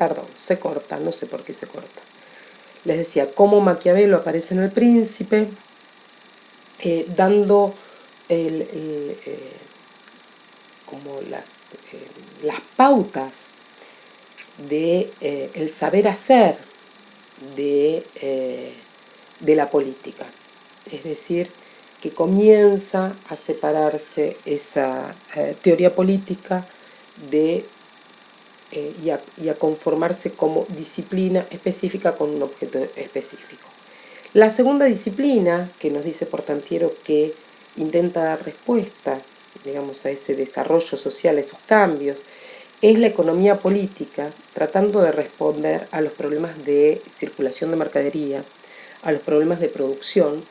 perdón, se corta, no sé por qué se corta. Les decía, cómo Maquiavelo aparece en El Príncipe, dando como las pautas de el saber hacer de la política. Es decir, que comienza a separarse esa teoría política y a conformarse como disciplina específica con un objeto específico. La segunda disciplina, que nos dice Portantiero que intenta dar respuesta, digamos, a ese desarrollo social, a esos cambios, es la economía política, tratando de responder a los problemas de circulación de mercadería, a los problemas de producción.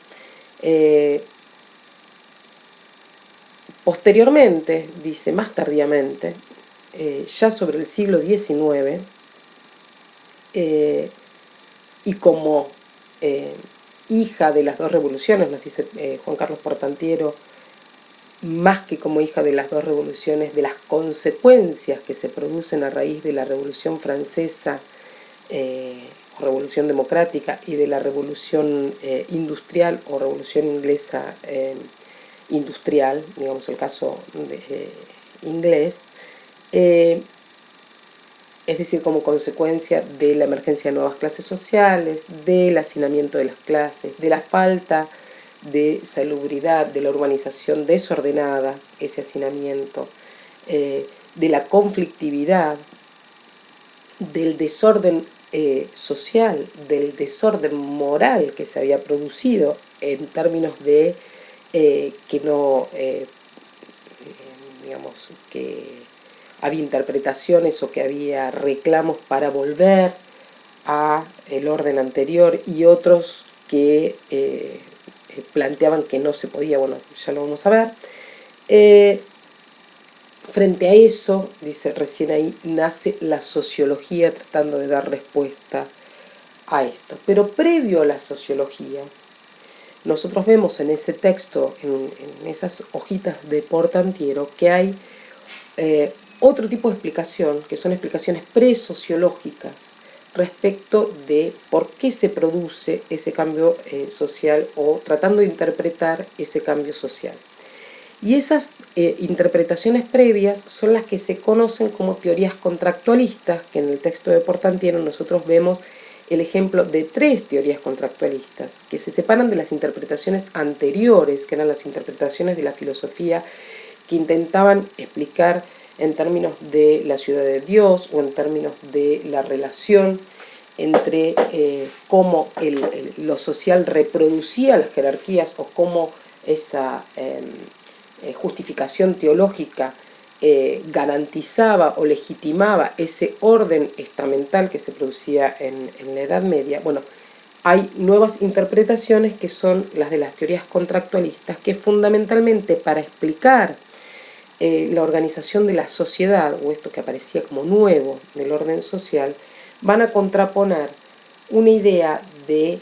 Posteriormente, dice más tardíamente, ya sobre el siglo XIX, y como hija de las dos revoluciones, nos dice Juan Carlos Portantiero, más que como hija de las dos revoluciones, de las consecuencias que se producen a raíz de la Revolución Francesa, Revolución Democrática, y de la Revolución Industrial o Revolución Inglesa industrial, digamos el caso inglés, es decir, como consecuencia de la emergencia de nuevas clases sociales, del hacinamiento de las clases, de la falta de salubridad, de la urbanización desordenada, ese hacinamiento, de la conflictividad, del desorden social, del desorden moral que se había producido en términos de que no, digamos, que había interpretaciones o que había reclamos para volver a el orden anterior, y otros que planteaban que no se podía. Bueno, ya lo vamos a ver. Frente a eso, dice, recién ahí nace la sociología tratando de dar respuesta a esto. Pero previo a la sociología, nosotros vemos en ese texto, en esas hojitas de Portantiero, que hay otro tipo de explicación, que son explicaciones presociológicas respecto de por qué se produce ese cambio social, o tratando de interpretar ese cambio social. Y esas interpretaciones previas son las que se conocen como teorías contractualistas, que en el texto de Portantiero nosotros vemos el ejemplo de 3 teorías contractualistas, que se separan de las interpretaciones anteriores, que eran las interpretaciones de la filosofía, que intentaban explicar en términos de la ciudad de Dios, o en términos de la relación entre cómo lo social reproducía las jerarquías, o cómo esa justificación teológica garantizaba o legitimaba ese orden estamental que se producía en la Edad Media. Bueno, hay nuevas interpretaciones que son las de las teorías contractualistas, que fundamentalmente para explicar la organización de la sociedad, o esto que aparecía como nuevo del orden social, van a contraponer una idea de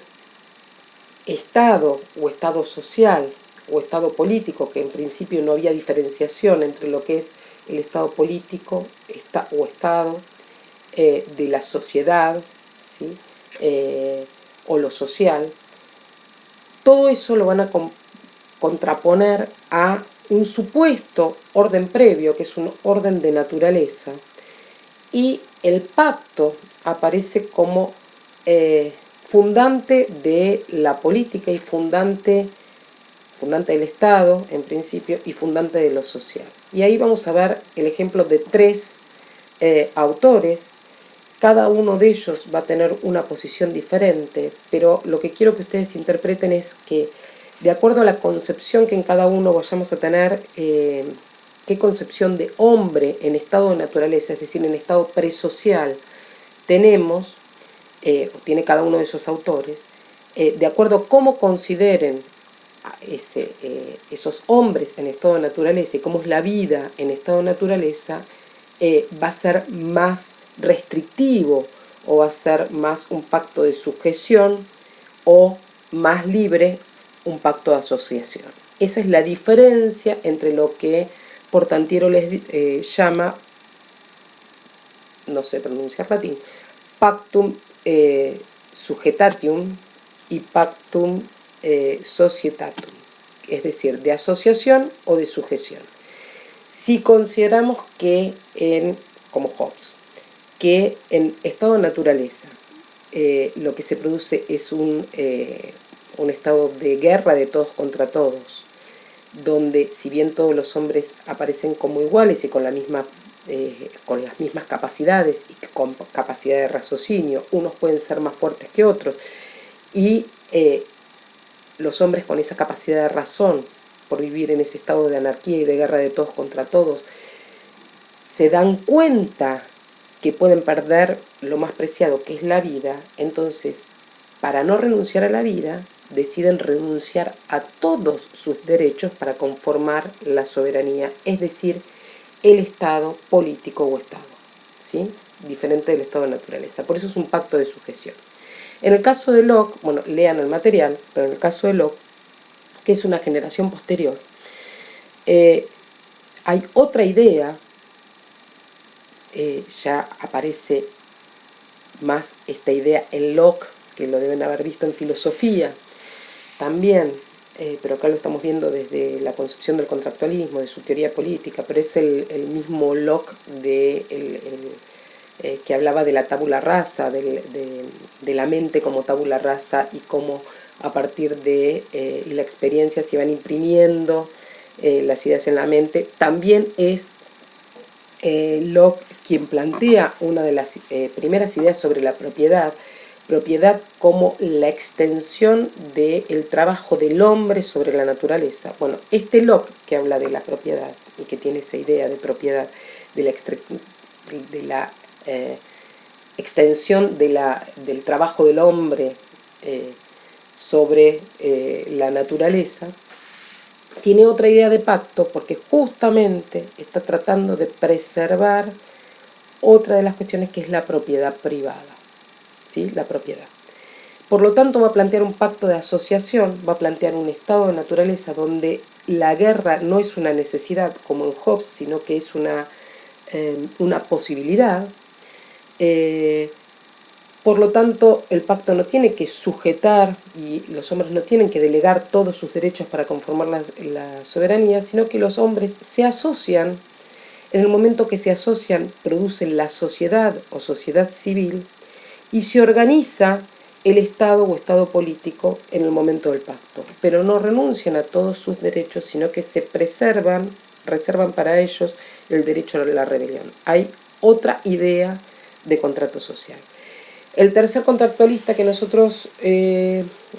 Estado o Estado social o Estado político, que en principio no había diferenciación entre lo que es el Estado político o Estado de la sociedad, ¿sí? O lo social. Todo eso lo van a contraponer a un supuesto orden previo, que es un orden de naturaleza, y el pacto aparece como fundante de la política y fundante del Estado, en principio, y fundante de lo social. Y ahí vamos a ver el ejemplo de 3 autores. Cada uno de ellos va a tener una posición diferente, pero lo que quiero que ustedes interpreten es que, de acuerdo a la concepción que en cada uno vayamos a tener, qué concepción de hombre en estado de naturaleza, es decir, en estado presocial, tenemos, o tiene cada uno de esos autores, de acuerdo a cómo consideren esos hombres en estado de naturaleza y cómo es la vida en estado de naturaleza, va a ser más restrictivo, o va a ser más un pacto de sujeción, o más libre, un pacto de asociación. Esa es la diferencia entre lo que Portantiero les llama no sé pronunciar latín, pactum sujetatium y pactum societatum, es decir, de asociación o de sujeción. Si consideramos que como Hobbes, que en estado de naturaleza lo que se produce es un estado de guerra de todos contra todos, donde si bien todos los hombres aparecen como iguales y con las mismas capacidades y con capacidad de raciocinio, unos pueden ser más fuertes que otros, y los hombres con esa capacidad de razón, por vivir en ese estado de anarquía y de guerra de todos contra todos, se dan cuenta que pueden perder lo más preciado, que es la vida. Entonces, para no renunciar a la vida, deciden renunciar a todos sus derechos para conformar la soberanía, es decir, el Estado político o Estado, ¿sí? Diferente del estado de naturaleza. Por eso es un pacto de sujeción. En el caso de Locke, bueno, lean el material, pero en el caso de Locke, que es una generación posterior, hay otra idea, ya aparece más esta idea en Locke, que lo deben haber visto en filosofía también, pero acá lo estamos viendo desde la concepción del contractualismo, de su teoría política, pero es el mismo Locke que hablaba de la tabula rasa, de la mente como tabula rasa, y cómo a partir de la experiencia se iban imprimiendo las ideas en la mente. También es Locke quien plantea una de las primeras ideas sobre la propiedad como la extensión del trabajo del hombre sobre la naturaleza. Bueno, este Locke que habla de la propiedad y que tiene esa idea de propiedad, de la extensión del trabajo del hombre sobre la naturaleza, tiene otra idea de pacto porque justamente está tratando de preservar otra de las cuestiones, que es la propiedad privada, ¿sí? La propiedad. Por lo tanto, va a plantear un pacto de asociación, va a plantear un estado de naturaleza donde la guerra no es una necesidad como en Hobbes, sino que es una posibilidad. Por lo tanto, el pacto no tiene que sujetar y los hombres no tienen que delegar todos sus derechos para conformar la soberanía, sino que los hombres se asocian. En el momento que se asocian, producen la sociedad o sociedad civil y se organiza el Estado o Estado político en el momento del pacto. Pero no renuncian a todos sus derechos, sino que se reservan para ellos el derecho a la rebelión. Hay otra idea de contrato social. El tercer contractualista que nosotros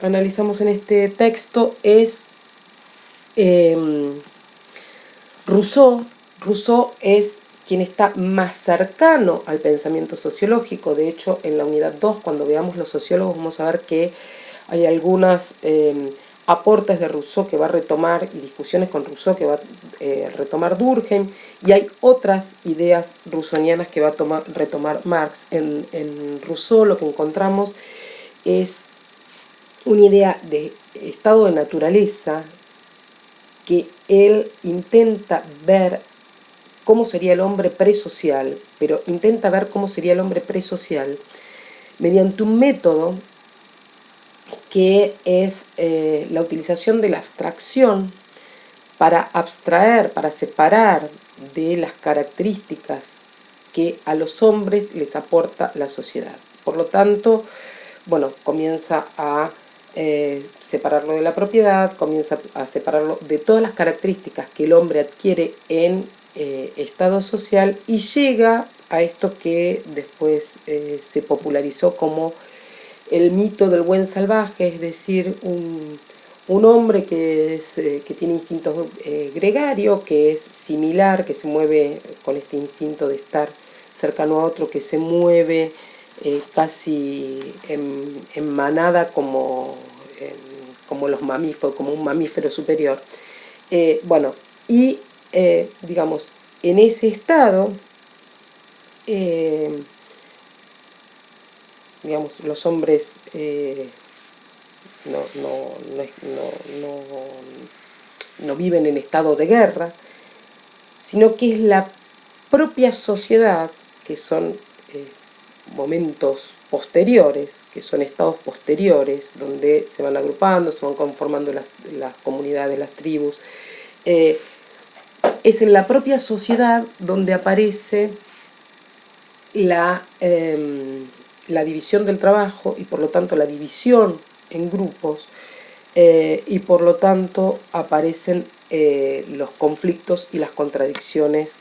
analizamos en este texto es Rousseau. Rousseau es quien está más cercano al pensamiento sociológico. De hecho, en la unidad 2, cuando veamos los sociólogos, vamos a ver que hay algunos aportes de Rousseau que va a retomar, y discusiones con Rousseau que va a retomar Durkheim, y hay otras ideas rousseauianas que va a retomar Marx. En Rousseau lo que encontramos es una idea de estado de naturaleza, que él intenta ver cómo sería el hombre presocial, pero intenta ver cómo sería el hombre presocial mediante un método que es la utilización de la abstracción para abstraer, para separar de las características que a los hombres les aporta la sociedad. Por lo tanto, bueno, comienza a separarlo de la propiedad, comienza a separarlo de todas las características que el hombre adquiere en estado social, y llega a esto que después se popularizó como el mito del buen salvaje, es decir, un hombre que tiene instinto gregario, que es similar, que se mueve con este instinto de estar cercano a otro, que se mueve casi en manada como los mamíferos, como un mamífero superior. Bueno, y digamos, en ese estado, digamos, los hombres no viven en estado de guerra, sino que es la propia sociedad, que son momentos posteriores, que son estados posteriores, donde se van agrupando, se van conformando las comunidades, las tribus. Es en la propia sociedad donde aparece la división del trabajo y por lo tanto la división en grupos, y por lo tanto aparecen los conflictos y las contradicciones